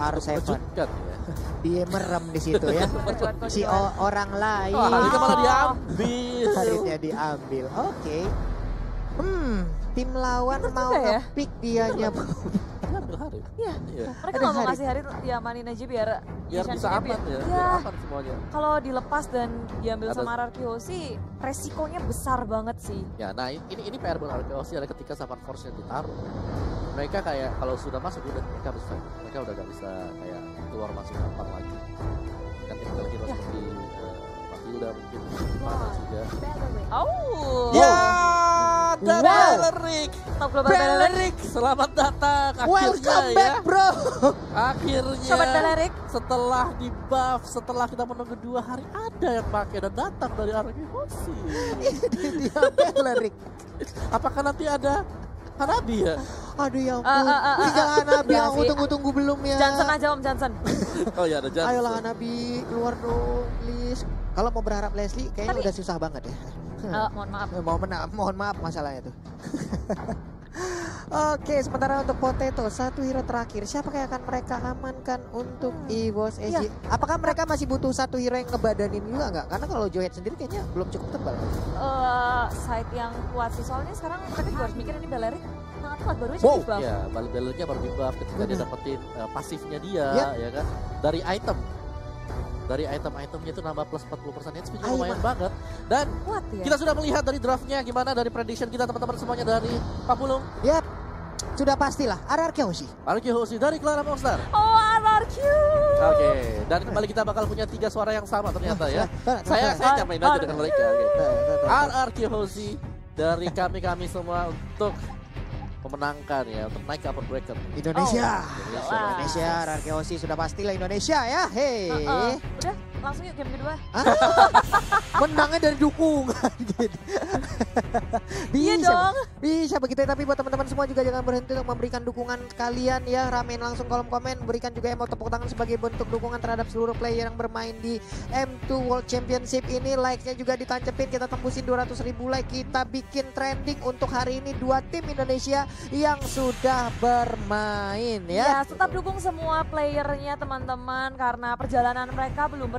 R7. Ya. Dia merem di situ ya. Si orang lain. Oh, Haritnya malah diambil. Haritnya diambil. Oke. Tim lawan mau ya? nge-pick dianya. Diambil Harit. Iya. Iya. Mereka nggak mau ngasih Harit diamanin aja biar Bisa aman ya. Biar Iya. aman semuanya. Kalau dilepas dan diambil sama RRQ sih resikonya besar banget sih. Ya, nah ini PR buat RRQ ada ketika Saman Force-nya ditaruh. Mereka kayak kalau sudah masuk udah mereka bisa. Mereka udah gak bisa kayak keluar masuk gampang lagi. Kan tinggal hero seperti Matilda mungkin mana juga. Oh. Ya, dan Beleric. Top global Beleric. Selamat datang akhirnya. Welcome back, bro. Akhirnya Sobat Beleric. setelah di buff, setelah kita menunggu 2 hari ada yang pakai dan datang dari RRQ Hoshi. Dia Beleric. Apakah nanti ada Hanabi ya? Aduh ya ampun. Tinggal Hanabi yang tunggu-tunggu belum ya. Johnson aja Om Johnson. Oh ya ada Johnson. Ayolah Hanabi keluar dong, please. Kalau mau berharap Leslie kayaknya udah susah banget ya. Mohon maaf. Mohon maaf masalahnya tuh. Oke, sementara untuk Potato, satu hero terakhir. Siapa yang akan mereka amankan untuk EVOS SG? Apakah mereka masih butuh satu hero yang ngebadanin juga nggak? Karena kalau Johead sendiri kayaknya belum cukup tebal. Side yang kuat sih, soalnya sekarang mereka juga harus mikir ini Beleric sangat kuat, baru aja Wow. di buff. Ya, Belericnya baru di buff ketika dia dapetin pasifnya dia, Yep. ya kan? Dari item. Dari item-itemnya itu nambah plus 40% HP juga lumayan banget. Dan Kuat ya. kita sudah melihat dari draftnya gimana dari prediction kita teman-teman semuanya dari Pak Pulung. Yap, sudah pastilah RRQ Hoshi. RRQ Hoshi dari Clara Monster. Oh, RRQ. Oke, dan kembali kita bakal punya 3 suara yang sama ternyata ya. Saya nyamain aja dengan mereka. RRQ Hoshi dari kami semua untuk memenangkan ya, untuk naik ke upper bracket. Indonesia. jelas. Indonesia, RRQ Hoshi sudah pastilah Indonesia ya. Hei. Udah, langsung yuk game kedua. Menangnya dari dukungan. Iya Bisa, dong. Bisa begitu, tapi buat teman-teman semua juga jangan berhenti untuk memberikan dukungan kalian ya. Ramein langsung kolom komen, berikan juga emote tepuk tangan sebagai bentuk dukungan terhadap seluruh player yang bermain di M2 World Championship ini. Like-nya juga ditancepin, kita tembusin 200.000 like. Kita bikin trending untuk hari ini 2 tim Indonesia yang sudah bermain Ya, ya. tetap dukung semua playernya teman-teman karena perjalanan mereka belum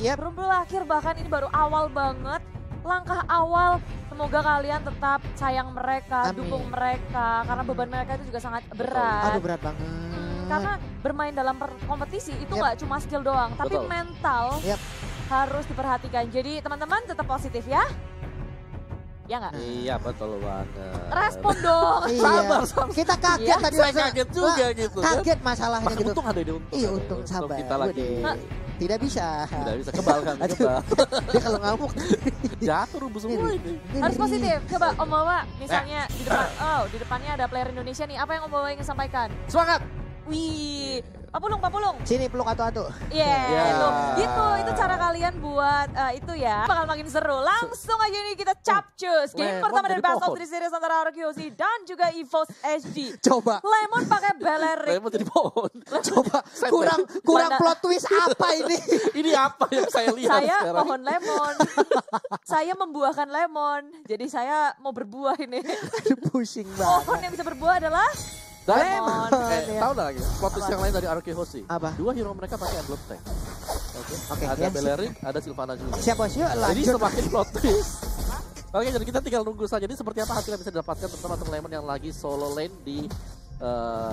Yep. belum berakhir, bahkan ini baru awal banget. Langkah awal, semoga kalian tetap sayang mereka, Amin. dukung mereka karena beban mereka itu juga sangat berat. Aduh berat banget. Karena bermain dalam kompetisi itu nggak cuma skill doang, tapi Betul. mental Yep. harus diperhatikan. Jadi teman-teman tetap positif ya. Ya nggak? Iya betul banget. Respon dong. Sabar. Kita kaget Iya. tadi. Saya kaget juga gitu kan. Kaget masalahnya Maka gitu. untung ada ide untung. Iya ada untung ide sabar. Kita lagi Udah. Tidak bisa. tidak bisa kebal kan, Aduh. kebal. Dia kalau ngamuk. Jatuh rubuh semua ini. Harus positif. Coba Om Wawa, misalnya di depan, di depannya ada player Indonesia nih. Apa yang Om Wawa ingin sampaikan? Semangat. Wih, Pak Pulung. Sini peluk atu-atu. Iya, Ya. itu cara kalian buat itu ya. Bakal makin seru. Langsung aja nih kita capcus. Game Lemon pertama dari dari Best of pohon. 3 Series antara RRQ Hoshi dan juga EVOS SG. Coba. Lemon pakai Beleric. Lemon jadi pohon. Coba kurang plot twist apa ini? Ini apa yang saya lihat Saya sekarang? pohon lemon. Saya membuahkan lemon. Jadi saya mau berbuah ini. Aduh pusing Pohon banget. yang bisa berbuah adalah Dan lemon. ya. tahu nggak lagi plot twist yang lain dari RRQ Hoshi? Apa? 2 hero mereka pakai emblem tank. Oke, Ada ya, Beleric, ada Sylvana juga. Siap bos, yuk Jadi lanjut. semakin plot twist. Oke, jadi kita tinggal nunggu saja. Jadi seperti apa hasil yang bisa didapatkan terutama untuk Lemon yang lagi solo lane di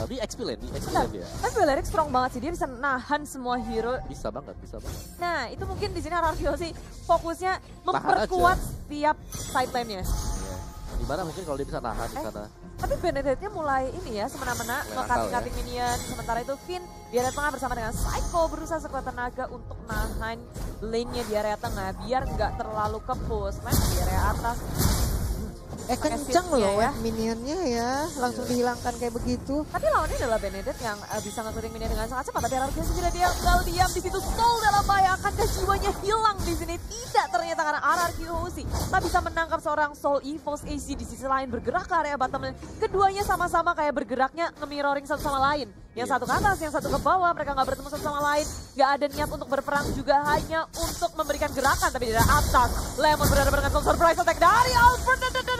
XP lane, ya. Tapi Beleric strong banget sih, dia bisa nahan semua hero. Bisa banget. Nah, itu mungkin di sini RRQ sih fokusnya Tahan memperkuat aja. setiap side lane-nya. Ya. Dimana mungkin kalau dia bisa nahan di sana. Tapi Benedetta mulai ini ya, semena-mena Mulai nge-cutting minion. Sementara itu Finn di area tengah bersama dengan Psycho berusaha sekuat tenaga untuk nahan lane-nya di area tengah. Biar nggak terlalu ke-push. Di area atas. Kenceng seatnya loh ya. minionnya ya. Langsung dihilangkan kayak begitu. Tapi lawannya adalah Benedetta yang bisa nge-cutting minion dengan sangat cepat. Tapi RRQ tidak tinggal diam di situ. Soul dalam bahaya, akankah jiwanya hilang di sini? Tidak ternyata karena RRQ Hoshi tak bisa menangkap seorang Soul EVOS AC di sisi lain bergerak ke area bottom lane. Keduanya sama-sama kayak bergeraknya nge-mirroring satu sama lain. Yang satu ke atas, yang satu ke bawah, mereka nggak bertemu satu sama lain. Nggak ada niat untuk berperang juga, hanya untuk memberikan gerakan. Tapi di daerah atas, Lemon berhadapan dengan surprise attack dari Alfred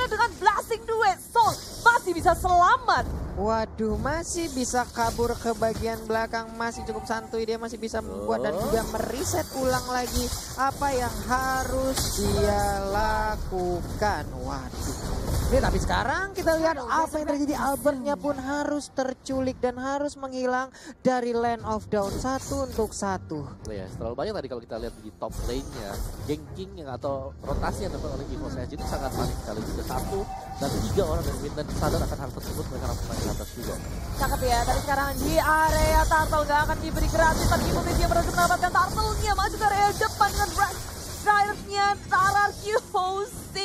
dengan blasting duet. Soul masih masih bisa selamat. Waduh, masih bisa kabur ke bagian belakang, masih cukup santuy, dia masih bisa membuat dan juga mereset ulang lagi apa yang harus dia lakukan. Waduh. Ini tapi sekarang kita lihat apa yang terjadi, Albertnya pun harus terculik dan harus menghilang dari Land of Dawn 1 untuk 1. Ya, terlalu banyak tadi kalau kita lihat di top lane-nya, ganking yang atau rotasi yang dilakukan oleh EVOS SG itu sangat panik sekali juga. 1 dan 3 orang dari mid lane sadar akan hal tersebut, mereka langsung main ke atas juga. Cakep ya, tapi sekarang di area turtle gak akan diberi gratis, tapi EVOS SG berhasil mendapatkan turtle-nya, masuk ke area depan dengan drive-nya RRQHOC.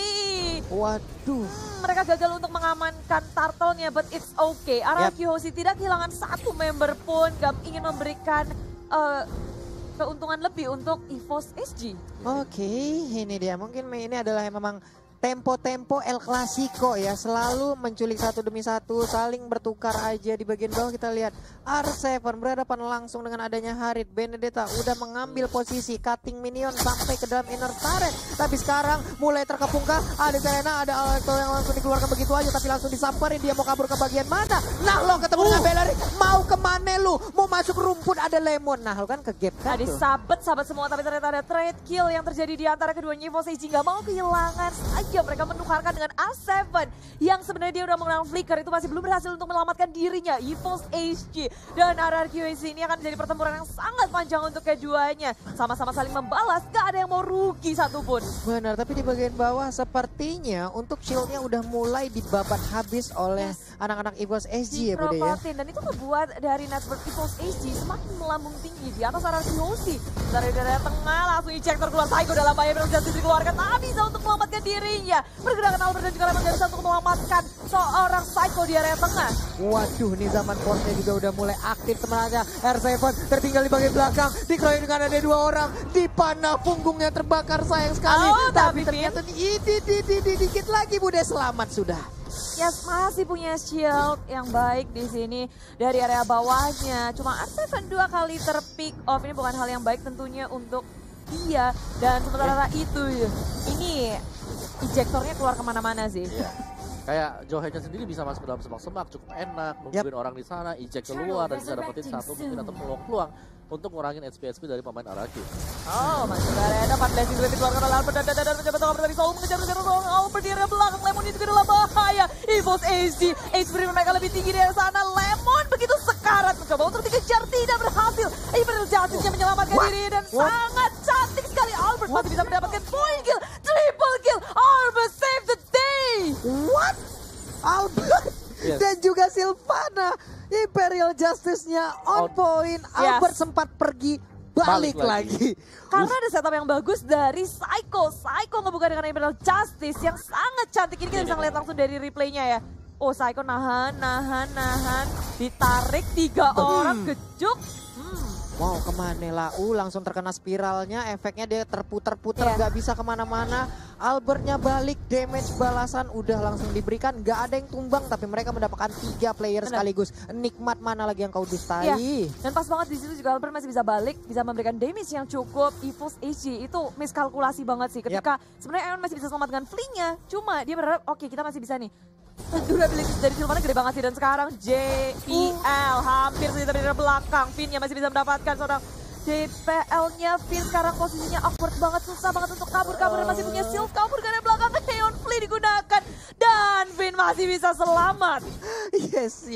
Waduh. Mereka gagal untuk mengamankan turtle-nya, but it's okay. RRQHOC tidak kehilangan satu member pun, gak ingin memberikan keuntungan lebih untuk EVOS SG. Oke, ini dia. Mungkin ini adalah memang tempo-tempo El Clasico ya, selalu menculik satu demi satu, saling bertukar aja. Di bagian bawah kita lihat R7 berhadapan langsung dengan adanya Harit. Benedetta udah mengambil posisi cutting minion sampai ke dalam inner turret, tapi sekarang mulai terkepung-kah? Ada Serena, ada Alto yang langsung dikeluarkan begitu aja, tapi langsung disamperin. Dia mau kabur ke bagian mana? Nah lo ketemu dengan Bellery, mau kemana lu? Mau masuk rumput, ada Lemon. Nah lo kan ke gap kan Ada tuh. sabet semua, tapi ternyata ada trade kill yang terjadi di antara keduanya. EVOS SG gak mau kehilangan saja. Mereka menukarkan dengan R7 yang sebenarnya dia udah menggunakan flicker, itu masih belum berhasil untuk menyelamatkan dirinya. EVOS SG dan RRQHOC ini akan menjadi pertempuran yang sangat panjang untuk keduanya. Sama-sama saling membalas, gak ada yang mau rugi satupun. Benar, tapi di bagian bawah sepertinya untuk shieldnya udah mulai dibabat habis oleh anak-anak EVOS SG ya Bude ya. Dan itu membuat dari network EVOS SG semakin melambung tinggi di atas RRQHOC. Dari daerah tengah langsung ejector keluar, Psycho dalam bahaya, berhasil dikeluarkan, tak bisa untuk menyelamatkan dirinya. Pergerakan Albert dan juga Lemon gak bisa untuk menyelamatkan seorang Psycho di area tengah. Waduh, nih zaman Force juga udah mulai aktif sebenarnya. R7 tertinggal di bagian belakang, dikeroyok dengan ada 2 orang, dipanah punggungnya terbakar sayang sekali. Tapi ternyata dikit lagi Bude, selamat sudah. Yes, masih punya shield yang baik di sini dari area bawahnya. Cuma R7 2 kali terpick off, ini bukan hal yang baik tentunya untuk dia. Dan sementara itu, ini ejectornya keluar kemana-mana sih. Iya. Kayak Joe Hedges sendiri bisa masuk ke dalam semak-semak, cukup enak, nungguin orang di sana, eject keluar dan bisa dapetin satu mungkin atau peluang-peluang untuk ngurangin HP dari pemain RRQ. Oh, masuk ke area depan, blessing duet dikeluarkan oleh Albert dan mencoba tengah dari Solo mengejar seorang Albert di area belakang. Lemon juga dalam bahaya. EVOS SG, HP mereka lebih tinggi dari sana. Lemon begitu sekarat mencoba untuk dikejar, tidak berhasil. Ibrahim Justice yang menyelamatkan diri dan sangat cantik sekali. Albert masih bisa mendapatkan point kill, triple kill. Albert save the day. What? Albert dan juga Sylvana, Imperial Justice-nya on point. Albert sempat pergi, balik lagi. Karena ada setup yang bagus dari Psycho. Psycho ngebuka dengan Imperial Justice yang sangat cantik. Ini kita bisa ngeliat langsung dari replaynya ya. Oh, Psycho nahan. Ditarik 3 orang, kejuk. Mau kemana lah? Langsung terkena spiralnya, efeknya dia terputer-puter, nggak bisa kemana-mana. Albertnya balik, damage balasan udah langsung diberikan, nggak ada yang tumbang, tapi mereka mendapatkan 3 player sekaligus. Nikmat mana lagi yang kau dustai? Ya. Dan pas banget di situ juga Albert masih bisa balik, bisa memberikan damage yang cukup. EVOS SG itu miskalkulasi banget sih. Ketika sebenarnya Aeon masih bisa selamat dengan flinknya, cuma dia berharap oke, kita masih bisa nih. Durability dari Sylvana gede banget sih, dan sekarang JPL hampir saja dari belakang. Finn-nya masih bisa mendapatkan seorang JPL-nya. Finn sekarang posisinya awkward banget, susah banget untuk kabur dan masih punya shield, kabur dari belakang. Aeon Flea digunakan dan Finn masih bisa selamat. Yes,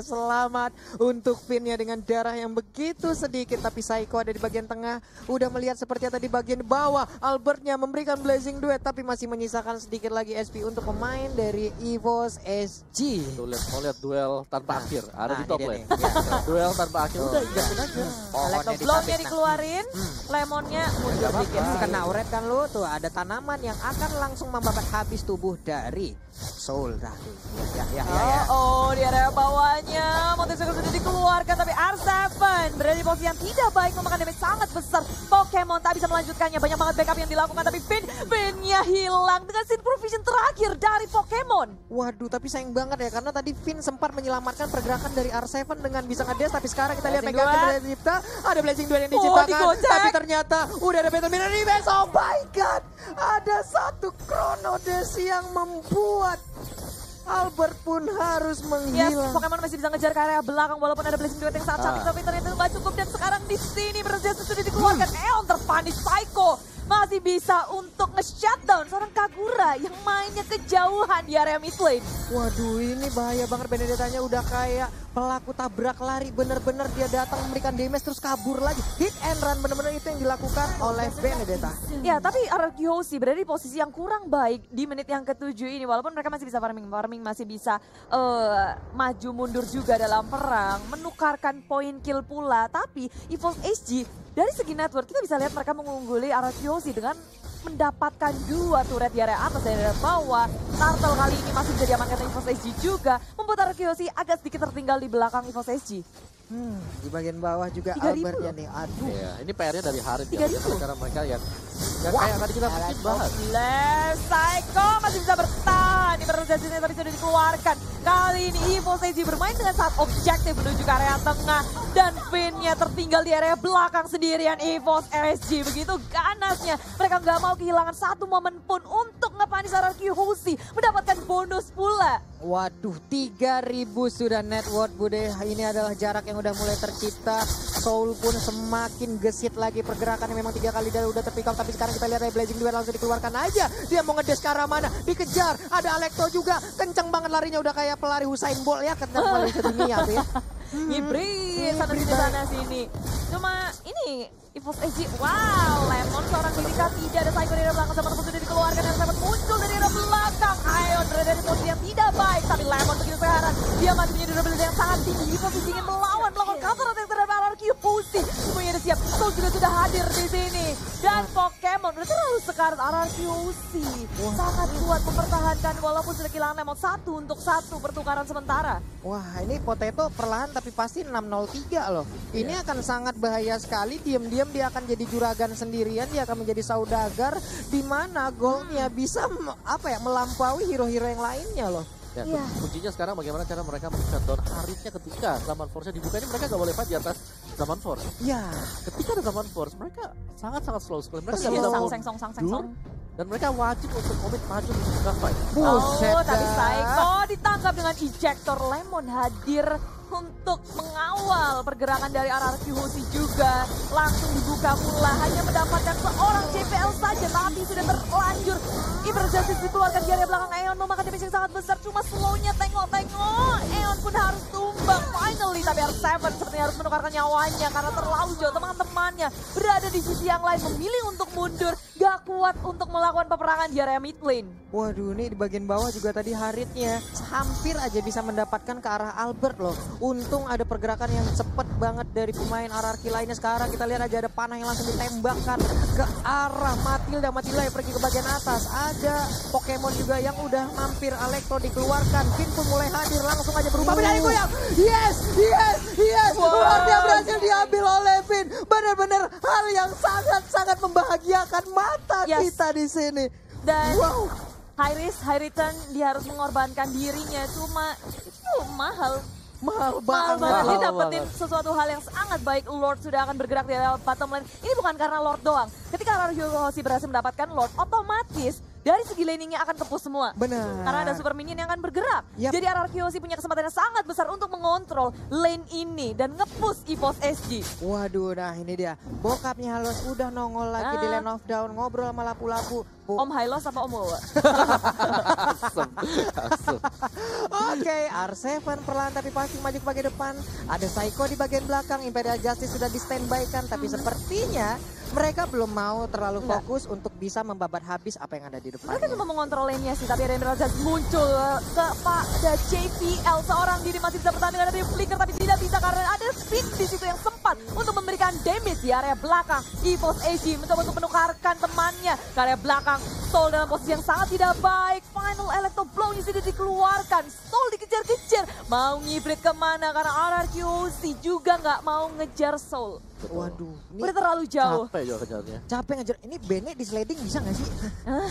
selamat untuk Finn-nya dengan darah yang begitu sedikit, tapi Psycho ada di bagian tengah, udah melihat seperti ada di bagian bawah. Albertnya memberikan blazing duet, tapi masih menyisakan sedikit lagi SP untuk pemain dari EVOS SG. Tuh mau lihat duel tanpa akhir, ada di top lane. Duel tanpa akhir, udah injakin aja. Blonnya dikeluarin, Lemonnya mundur dikit. Kena uret kan lu, tuh ada tanaman yang akan langsung membabat habis tubuh dari Soul tadi. Di area bawahnya motivasi sudah dikeluarkan, tapi R7 berada di posisi yang tidak baik, memakan damage sangat besar. Pokemon tak bisa melanjutkannya, banyak banget backup yang dilakukan, tapi Finn-nya hilang dengan Sin Provision terakhir dari Pokemon. Waduh, tapi sayang banget ya, karena tadi Finn sempat menyelamatkan pergerakan dari R7 dengan bisa nge-dash, tapi sekarang kita lihat negatif dari Dipta, ada blazing duel yang diciptakan, tapi ternyata udah ada Battle Mirror Reverse. Oh my god, ada satu Chrono Dash yang membuat Albert pun harus Yes, menghilang. Pokemon masih bisa ngejar ke area belakang walaupun ada Blazing Duet yang sangat cantik, tapi ternyata itu nggak cukup. Dan sekarang di sini Berjasa sudah dikeluarkan. Eon terpanis, Psycho masih bisa untuk nge-shutdown seorang Kagura yang mainnya kejauhan di area mid lane. Waduh, ini bahaya banget. Benedettanya udah kayak pelaku tabrak lari. Bener-bener dia datang memberikan damage terus kabur lagi. Hit and run bener-bener itu yang dilakukan oleh Benedetta. Ya, tapi RRQ Hoshi berada di posisi yang kurang baik di menit yang ke-7 ini. Walaupun mereka masih bisa farming masih bisa maju mundur juga dalam perang, menukarkan poin kill pula. Tapi EVOS SG dari segi network kita bisa lihat mereka mengungguli RRQ Hoshi dengan mendapatkan 2 turret di area atas dan area bawah. Turtle kali ini masih bisa diamankan EVOS SG juga, membuat RRQ Hoshi agak sedikit tertinggal di belakang EVOS SG. Di bagian bawah juga 3.000 Albert ya nih. Aduh. Iya, ini PR-nya dari Harit 3.000. karena mereka yang kayak tadi kita mungkin bahas. Psycho masih bisa bertahan. Di Berjasa tadi sudah dikeluarkan. Kali ini EVOS SG bermain dengan sangat objektif menuju ke area tengah. Dan Vin-nya tertinggal di area belakang sendirian EVOS SG. Begitu ganasnya. Mereka nggak mau kehilangan satu momen pun untuk ngepanis RRQ Hoshi. Mendapatkan bonus pula. Waduh, 3.000 sudah net worth Bude. Ini adalah jarak yang udah mulai tercipta. Soul pun semakin gesit lagi pergerakannya. Memang 3 kali dia udah terpick up. Tapi sekarang kita lihat ada Blazing Duet langsung dikeluarkan aja. Dia mau ngedes ke arah mana. Dikejar. Ada Alecto juga. Kenceng banget larinya. Udah kayak pelari Usain Bolt ya. Kenceng pelari sedunia tuh ya. Ngibrit sana sini. Cuma ini EVOS SG, wow, Lemon seorang Lirika tidak ada Psycho dari belakang, sama sudah dikeluarkan dan Lemon muncul dari arah belakang. Ion berada di posisi yang tidak baik, tapi Lemon begitu sekarang dia masih punya durability yang sangat tinggi, posisi ingin melawan counter attack terhadap RRQ Hoshi. Semuanya udah siap, Soul juga sudah hadir di sini. Dan Pokemon udah terlalu sekarat RRQ Hoshi. Sangat kuat mempertahankan walaupun sudah kehilangan Lemon 1-1 pertukaran sementara. Wah, ini Potato perlahan tapi pasti 603 loh. Ini akan sangat bahaya sekali. Diam-diam dia akan jadi juragan sendirian. Dia akan menjadi saudagar di mana golnya bisa melampaui hero-hero yang lainnya loh. Ya, kuncinya sekarang bagaimana cara mereka men-shutdown Haritnya ketika Zaman Force-nya dibuka ini mereka nggak boleh fight di atas Zaman Force. Ya, Ketika ada Zaman Force mereka sangat-sangat slow sekali. Mereka nggak Iya, bisa sang-seng. dan mereka wajib untuk komit maju untuk buka fight. buset Tapi dah. Psycho ditangkap dengan ejector. Lemon hadir untuk mengawal pergerakan dari RRQ Hoshi juga. Langsung dibuka pula, hanya mendapatkan seorang CPL saja, tapi sudah terlanjur. Iber Justice dikeluarkan di area belakang. Eon memakan damage yang sangat besar, cuma slownya tengok-tengok. Eon pun harus tumbang finally, tapi R7 sepertinya harus menukarkan nyawanya karena terlalu jauh. Teman-temannya berada di sisi yang lain, memilih untuk mundur. Gak kuat untuk melakukan peperangan di area mid lane. Waduh, ini di bagian bawah juga tadi Haritnya hampir aja bisa mendapatkan ke arah Albert loh. Untung ada pergerakan yang cepet banget dari pemain RRQ lainnya. Sekarang kita lihat aja ada panah yang langsung ditembakkan ke arah Matilda. Matilda yang pergi ke bagian atas. Ada Pokemon juga yang udah mampir. Alecto dikeluarkan. Finn pun mulai hadir. Langsung aja berubah. Dari goyang. Yes. Lordnya berhasil diambil oleh Finn. Benar-benar hal yang sangat-sangat membahagiakan mata kita di sini. Dan high risk, high return, dia harus mengorbankan dirinya. Cuma itu mahal. Mahal Mahal banget. banget. Dia Mahal dapetin banget. sesuatu hal yang sangat baik. Lord sudah akan bergerak di area bottom lane. Ini bukan karena Lord doang. Ketika RRQ Hoshi berhasil mendapatkan Lord, otomatis dari segi laningnya akan tepus semua. Benar. Karena ada super minion yang akan bergerak. Yap. Jadi RRQ Hoshi punya kesempatan yang sangat besar untuk mengontrol lane ini dan nge-push EVOS SG. Waduh, nah ini dia. Bokapnya Halos udah nongol lagi di Land of Dawn. Ngobrol sama lapu-lapu. Om Hylos apa Om Wawa? Asem. Oke, R7 perlahan tapi pasti maju ke bagian depan. Ada Psycho di bagian belakang. Imperial Justice sudah di standby kan. Tapi sepertinya mereka belum mau terlalu fokus untuk bisa membabat habis apa yang ada di Mereka depannya. cuma mengontrol lane-nya sih, tapi ada Emerald Jazz muncul kepada JPL. Seorang diri masih bisa bertahan dengan flicker, tapi tidak bisa karena ada Finn di situ yang sempat untuk memberikan damage di area belakang. EVOS SG mencoba untuk menukarkan temannya ke area belakang. Soul dalam posisi yang sangat tidak baik. Final Electro Blow-nya sudah dikeluarkan. Soul dikejar-kejar. Mau ngibrit kemana karena RRQ Hoshi juga nggak mau ngejar Soul. Waduh, ini Udah terlalu jauh. Capek juga kejarnya. capek ngejar. Ini Bene di sliding bisa gak sih?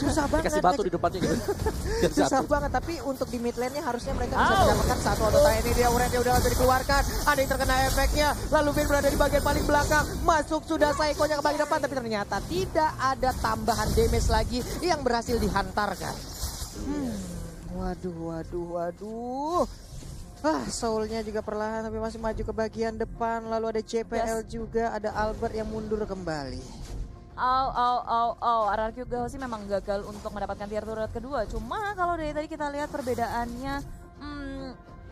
Susah banget. Dikasih batu di ngejar. depannya gitu. Biar Susah jatuh. banget, tapi untuk di mid lane-nya harusnya mereka bisa mendapatkan satu atau dua. Ini dia Uren, dia udah langsung dikeluarkan. Ada yang terkena efeknya. Lalu Finn berada di bagian paling belakang. Masuk sudah Psycho-nya ke bagian depan, tapi ternyata tidak ada tambahan damage lagi yang berhasil dihantarkan. Waduh. Soulnya juga perlahan tapi masih maju ke bagian depan. Lalu ada JPL juga, ada Albert yang mundur kembali. RRQ Hoshi memang gagal untuk mendapatkan tier turret kedua. Cuma kalau dari tadi kita lihat perbedaannya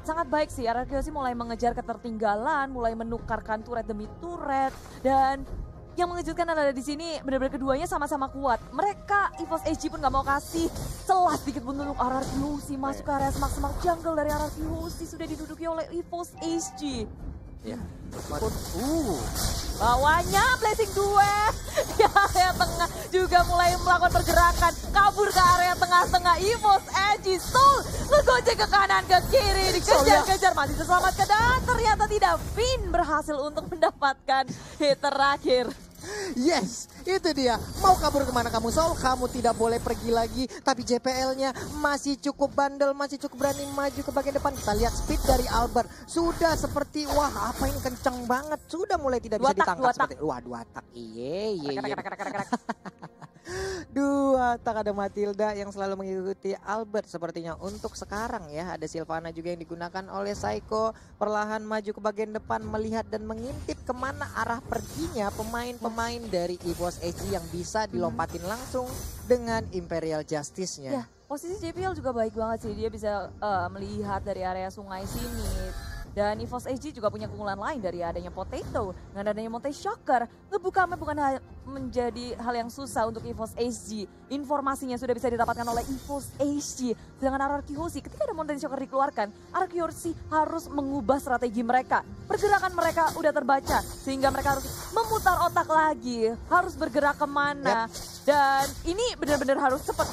sangat baik sih. RRQ Hoshi mulai mengejar ketertinggalan, mulai menukarkan turret demi turret. Dan yang mengejutkan adalah di sini benar-benar keduanya sama-sama kuat. Mereka EVOS HG pun gak mau kasih celah sedikit pun untuk RRQ Hoshi masuk ke area semak-semak jungle dari RRQ Hoshi sudah diduduki oleh EVOS HG. Ya. Bawahnya Blessing 2 di area tengah juga mulai melakukan pergerakan kabur ke area tengah-tengah. EVOS HG Soul ngegojek ke kanan ke kiri dikejar-kejar masih terselamatkan dan ternyata tidak. Finn berhasil untuk mendapatkan hit terakhir. Yes, itu dia. Mau kabur kemana kamu Soul? Kamu tidak boleh pergi lagi. Tapi JPL-nya masih cukup bandel, masih cukup berani maju ke bagian depan. Kita lihat speed dari Albert. Sudah seperti, wah apa ini kenceng banget. Sudah mulai tidak bisa ditangkap. Wah, 2 tak. Iya. 2 tak ada Matilda yang selalu mengikuti Albert sepertinya untuk sekarang ya. Ada Sylvana juga yang digunakan oleh Psycho. Perlahan maju ke bagian depan melihat dan mengintip kemana arah perginya pemain-pemain dari EVOS HG yang bisa dilompatin langsung dengan Imperial Justice-nya. Ya, posisi JPL juga baik banget sih. Dia bisa melihat dari area sungai sini. Dan EVOS HG juga punya keunggulan lain dari adanya Potato. Dengan adanya Monte Shocker, ngebuka map bukan menjadi hal yang susah untuk EVOS HG. Informasinya sudah bisa didapatkan oleh EVOS HG. Sedangkan RRQ Hoshi ketika ada Monte Shocker dikeluarkan, RRQ Hoshi harus mengubah strategi mereka. Pergerakan mereka udah terbaca, sehingga mereka harus memutar otak lagi. Harus bergerak kemana. Dan ini benar-benar harus cepat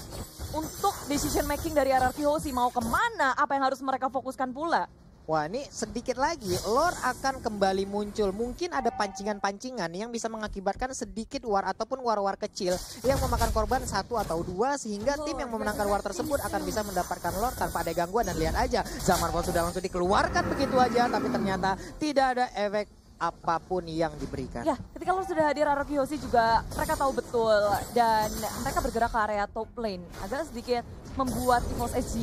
untuk decision making dari RRQ Hoshi. Mau kemana, apa yang harus mereka fokuskan pula. Wah, ini sedikit lagi lore akan kembali muncul. Mungkin ada pancingan-pancingan yang bisa mengakibatkan sedikit war ataupun war-war kecil yang memakan korban 1 atau 2 sehingga tim yang memenangkan war tersebut akan bisa mendapatkan lore tanpa ada gangguan. Dan lihat aja, Zamanfall sudah langsung dikeluarkan begitu aja tapi ternyata tidak ada efek apapun yang diberikan. Ya, ketika lo sudah hadir RRQ Hoshi juga mereka tahu betul dan mereka bergerak ke area top lane. Agak sedikit membuat EVOS HG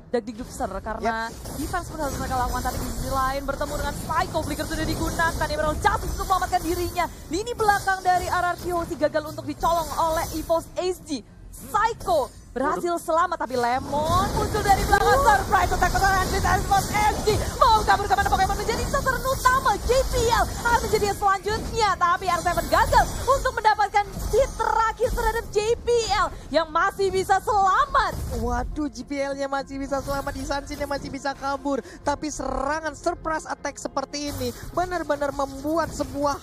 dagdikdukser karena defense pun harus mereka lakukan. Tapi di sisi lain bertemu dengan Psycho, Flicker sudah digunakan. Emerald jatuh untuk menyelamatkan dirinya. Lini belakang dari RRQ Hoshi gagal untuk dicolong oleh EVOS HG. Psycho berhasil selamat tapi Lemon muncul dari belakang. Surprise attack dari EVOS HG. Mau kabur kemana Pokemon menjadi sasaran utama. JPL akan menjadi yang selanjutnya. Tapi R7 gagal untuk mendapatkan hit terakhir terhadap JPL yang masih bisa selamat. Waduh, JPL-nya masih bisa selamat, Isansin-nya masih bisa kabur. Tapi serangan surprise attack seperti ini benar-benar membuat sebuah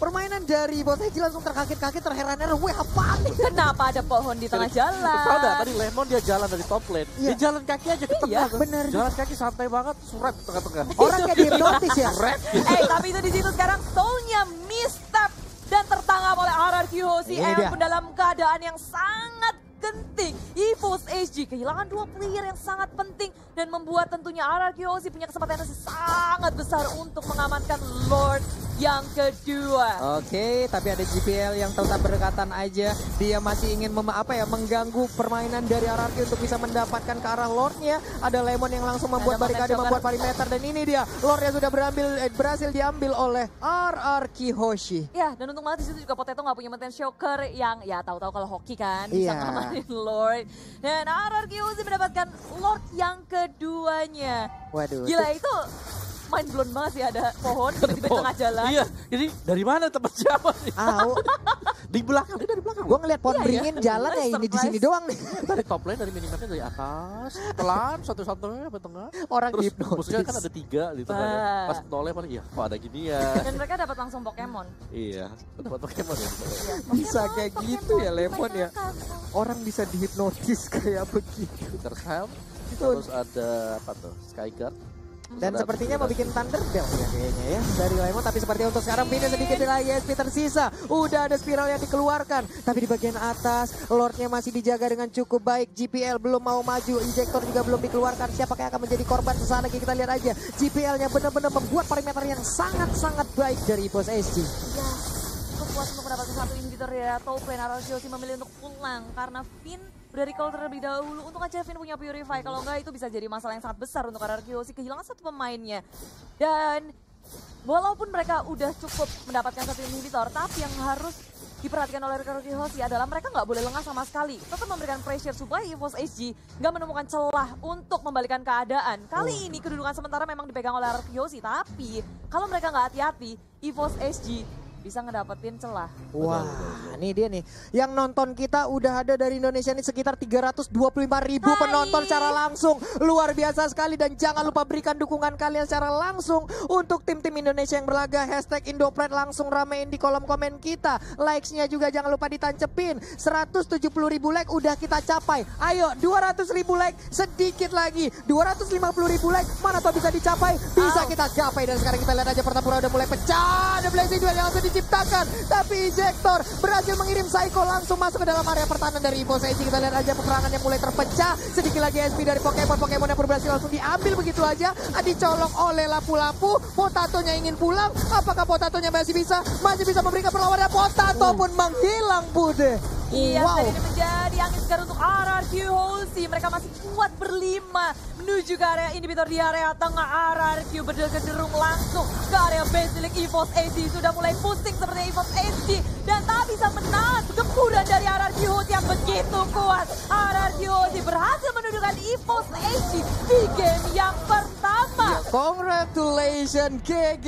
permainan dari EVOS HG langsung terkaget-kaget, terheran-heran. Weh, apaan nih? Kenapa ada pohon di tengah jalan? Tahu nggak tadi Lemon dia jalan dari top lane. Dia jalan kaki aja ke tengah. Bener. Jalan kaki santai banget, surat di tengah-tengah. Orang kayak dihipnotis ya. Tapi itu di situ sekarang soulnya misstep dan tertangkap oleh RRQ Hoshi pun dalam keadaan yang sangat genting. EVOS HG kehilangan 2 player yang sangat penting dan membuat tentunya RRQ Hoshi punya kesempatan yang sangat besar untuk mengamankan Lord yang kedua. Oke, tapi ada JPL yang tetap berdekatan aja. Dia masih ingin mengganggu permainan dari RRQ untuk bisa mendapatkan ke arah Lordnya. Ada Lemon yang langsung membuat barikade, membuat perimeter, dan ini dia Lordnya sudah berhasil diambil oleh RRQ Hoshi. Ya, dan untuk malah di situ juga Potato nggak punya Monte Shocker yang ya tahu-tahu kalau hoki kan bisa ngamanin Lord. Dan RRQ Hoshi mendapatkan Lord yang keduanya. Waduh. Gila itu main blown banget sih, ada pohon tiba-tiba di tengah jalan. Iya, jadi dari mana tempat siapa nih? Di belakang, dia dari belakang. Gue ngeliat pohon beringin jalan ya ini di sini doang nih. Dari top lane, dari minimapnya dari atas, pelan, satu-satunya sampai tengah. Orang terus hipnotis. musuhnya kan ada 3 di tengah. Pas noleh paling, ya kok ada gini ya. Dan mereka dapat langsung Pokemon. Iya, dapat Pokemon ya. Bisa kayak gitu ya Lemon ya. Orang bisa dihipnotis kayak begitu. Terus ada apa tuh? Skyguard. Dan sepertinya mau bikin Thunderbell ya kayaknya ya dari Lemon. Tapi seperti untuk sekarang pindah sedikit lagi SP tersisa. Udah ada spiral yang dikeluarkan. Tapi di bagian atas Lordnya masih dijaga dengan cukup baik. JPL belum mau maju. Injektor juga belum dikeluarkan. Siapakah yang akan menjadi korban kesana? Kita lihat aja. JPL-nya benar-benar membuat perimeter yang sangat-sangat baik dari EVOS HG. Cukup puas untuk mendapatkan 1 inhibitor ya. Top lane RRQ Hoshi memilih untuk pulang karena Finn udah recall terlebih dahulu. Untung aja Vin punya Purify, kalau enggak itu bisa jadi masalah yang sangat besar untuk RRQ Hoshi, kehilangan satu pemainnya. Dan walaupun mereka udah cukup mendapatkan satu inhibitor, tapi yang harus diperhatikan oleh RRQ Hoshi adalah mereka nggak boleh lengah sama sekali. Tetap memberikan pressure supaya EVOS SG nggak menemukan celah untuk membalikan keadaan. Kali ini kedudukan sementara memang dipegang oleh RRQ Hoshi, tapi kalau mereka nggak hati-hati, EVOS SG bisa ngedapetin celah. Wah, ini dia nih. Yang nonton kita udah ada dari Indonesia ini sekitar 325.000 penonton secara langsung. Luar biasa sekali, dan jangan lupa berikan dukungan kalian secara langsung untuk tim-tim Indonesia yang berlaga. Hashtag Indopride langsung ramein di kolom komen kita. Likes-nya juga jangan lupa ditancepin. 170.000 like udah kita capai. Ayo 200.000 like, sedikit lagi. 250.000 like, mana tuh bisa dicapai? Bisa kita capai. Dan sekarang kita lihat aja pertempuran udah mulai pecah. Ada Blazing Duel yang langsung diciptakan, tapi Ejector berhasil mengirim Psycho langsung masuk ke dalam area pertahanan dari EVOS SG. Kita lihat aja peperangan yang mulai terpecah. Sedikit lagi SP dari Pokemon yang berhasil langsung diambil begitu aja. Dicolok oleh Lapu-Lapu. Potatonya ingin pulang. Apakah Potatonya masih bisa memberikan perlawanan? Potato pun menghilang, Bude. Iya, Wow. dan ini menjadi angin segar untuk RRQ Hoshi. Mereka masih kuat berlima menuju ke area inhibitor di area tengah. RRQ berderung langsung ke area Basilic. EVOS SG sudah mulai pusing seperti EVOS SG dan tak bisa menahan gempuran dari RRQ Hoshi yang begitu kuat. RRQ Hoshi berhasil menundukkan EVOS SG di game yang pertama. Congratulations GG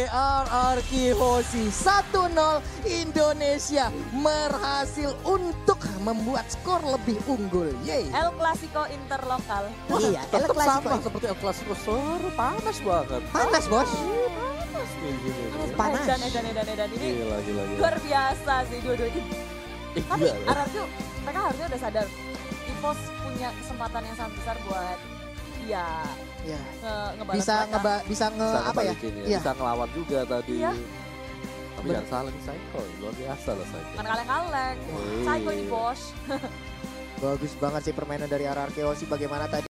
RRQ Hoshi 1-0. Indonesia berhasil untuk membuat skor lebih unggul. Yeay. El Clasico interlokal. Iya, El Tetap sama Clasico. seperti El Clasico, panas banget. Panas, Bos. Panas nih gini. Panas. Edan ini Gila. luar biasa sih dua-duanya. Tapi Iya. RRQ mereka harusnya udah sadar EVOS punya kesempatan yang sangat besar buat ya Ya. ngebalas Bisa mereka. bisa apa ya? ngebalikin Iya. Bisa ngelawan juga tadi. Iya. Tapi jangan salah nih Psycho, luar biasa lah Psycho. Bukan kaleng-kaleng. Wih. Psycho ini bos. Bagus banget sih permainan dari RRQ Hoshi, bagaimana tadi